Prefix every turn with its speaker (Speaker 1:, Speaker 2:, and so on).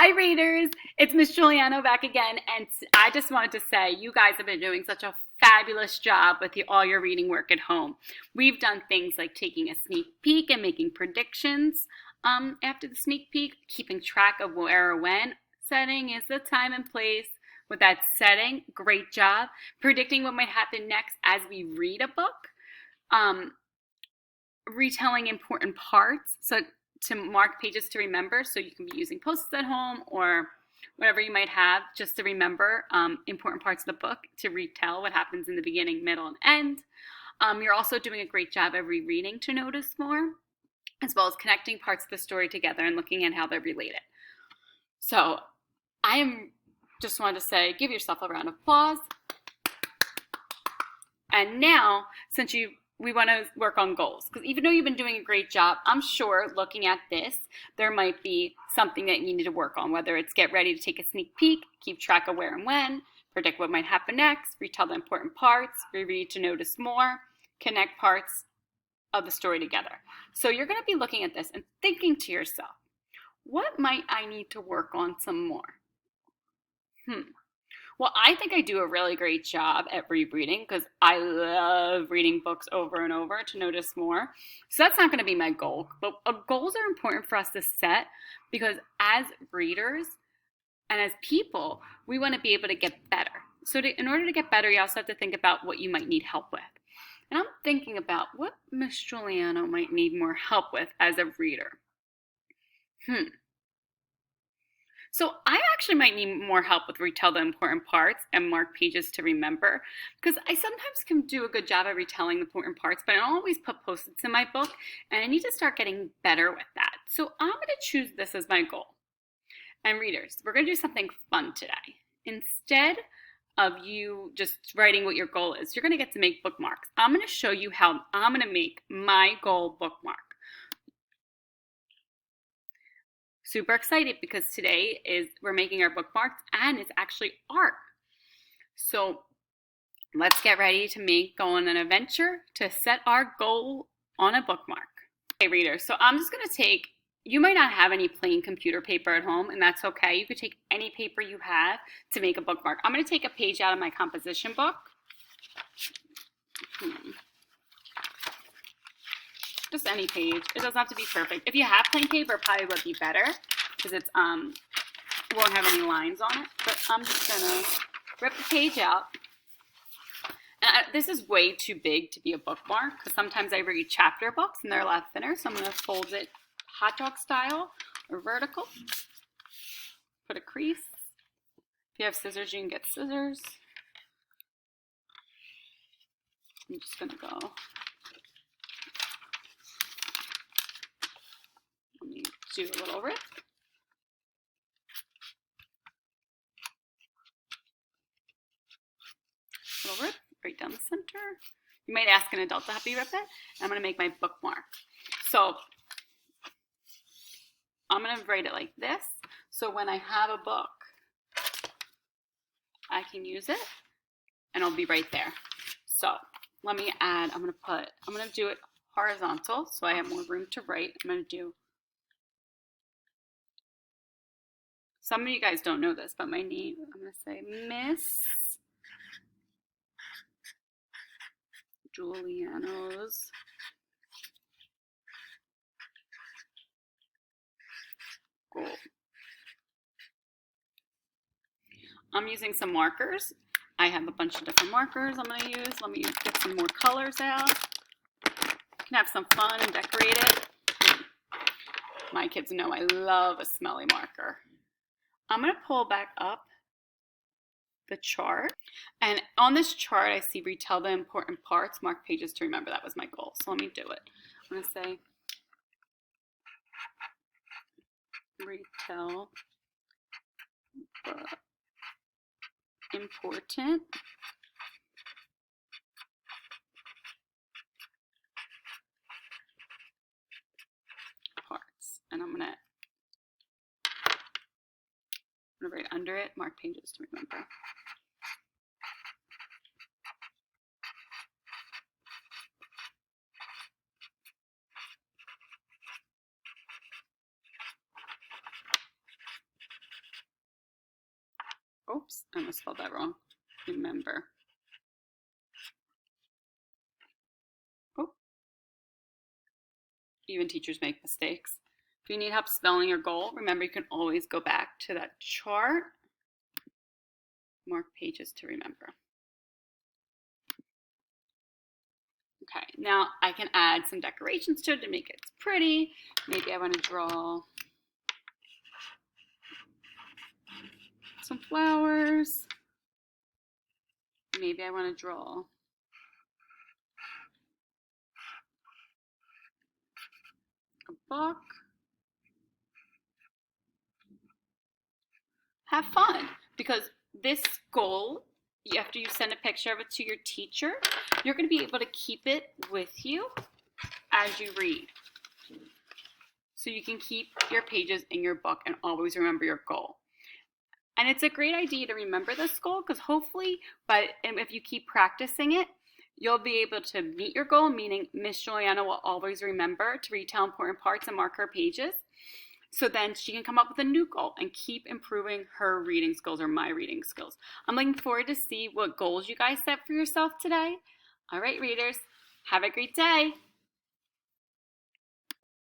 Speaker 1: Hi readers, it's Miss Juliano back again, and I just wanted to say you guys have been doing such a fabulous job with all your reading work at home. We've done things like taking a sneak peek and making predictions after the sneak peek, keeping track of where or when, setting is the time and place. With that setting, great job. Predicting what might happen next as we read a book, retelling important parts, so to mark pages to remember, so you can be using post-its at home or whatever you might have just to remember important parts of the book, to retell what happens in the beginning, middle, and end. You're also doing a great job of rereading to notice more, as well as connecting parts of the story together and looking at how they're related. So just wanted to say, give yourself a round of applause. And now, since we want to work on goals, because even though you've been doing a great job, I'm sure looking at this, there might be something that you need to work on, whether it's get ready to take a sneak peek, keep track of where and when, predict what might happen next, retell the important parts, reread to notice more, connect parts of the story together. So you're going to be looking at this and thinking to yourself, what might I need to work on some more? Well, I think I do a really great job at rereading because I love reading books over and over to notice more. So that's not going to be my goal. But goals are important for us to set because as readers and as people, we want to be able to get better. So in order to get better, you also have to think about what you might need help with. And I'm thinking about what Miss Juliano might need more help with as a reader. So I actually might need more help with retell the important parts and mark pages to remember, because I sometimes can do a good job at retelling the important parts, but I don't always put post-its in my book, and I need to start getting better with that. So I'm going to choose this as my goal. And readers, we're going to do something fun today. Instead of you just writing what your goal is, you're going to get to make bookmarks. I'm going to show you how I'm going to make my goal bookmark. Super excited because today we're making our bookmarks and it's actually art. So let's get ready to go on an adventure to set our goal on a bookmark. Okay, readers, so I'm just going to you might not have any plain computer paper at home, and that's okay. You could take any paper you have to make a bookmark. I'm going to take a page out of my composition book. Just any page. It doesn't have to be perfect. If you have plain paper, it probably would be better because it won't have any lines on it. But I'm just gonna rip the page out. And this is way too big to be a bookmark because sometimes I read chapter books and they're a lot thinner. So I'm gonna fold it hot dog style or vertical. Put a crease. If you have scissors, you can get scissors. I'm just gonna go. Do a little rip. Little rip right down the center. You might ask an adult to help you rip it. I'm going to make my bookmark. So I'm going to write it like this. So when I have a book, I can use it and it'll be right there. So let me add, I'm going to do it horizontal so I have more room to write. I'm going to do, some of you guys don't know this, but my name, I'm going to say Miss Juliano's goal. I'm using some markers. I have a bunch of different markers I'm going to use. Let me get some more colors out. You can have some fun and decorate it. My kids know I love a smelly marker. I'm going to pull back up the chart. And on this chart, I see retell the important parts, mark pages to remember. That was my goal. So let me do it. I'm going to say retell the important parts. And I'm going to write under it, mark pages to remember. Oops, I almost spelled that wrong. Remember. Oh, even teachers make mistakes. If you need help spelling your goal, remember you can always go back to that chart. Mark pages to remember. Okay, now I can add some decorations to it to make it pretty. Maybe I want to draw some flowers. Maybe I want to draw a book. Have fun, because this goal, after you send a picture of it to your teacher, you're going to be able to keep it with you as you read. So you can keep your pages in your book and always remember your goal. And it's a great idea to remember this goal, because hopefully, if you keep practicing it, you'll be able to meet your goal, meaning Miss Juliana will always remember to retell important parts and mark her pages. So then she can come up with a new goal and keep improving her reading skills, or my reading skills. I'm looking forward to see what goals you guys set for yourself today. All right, readers, have a great day.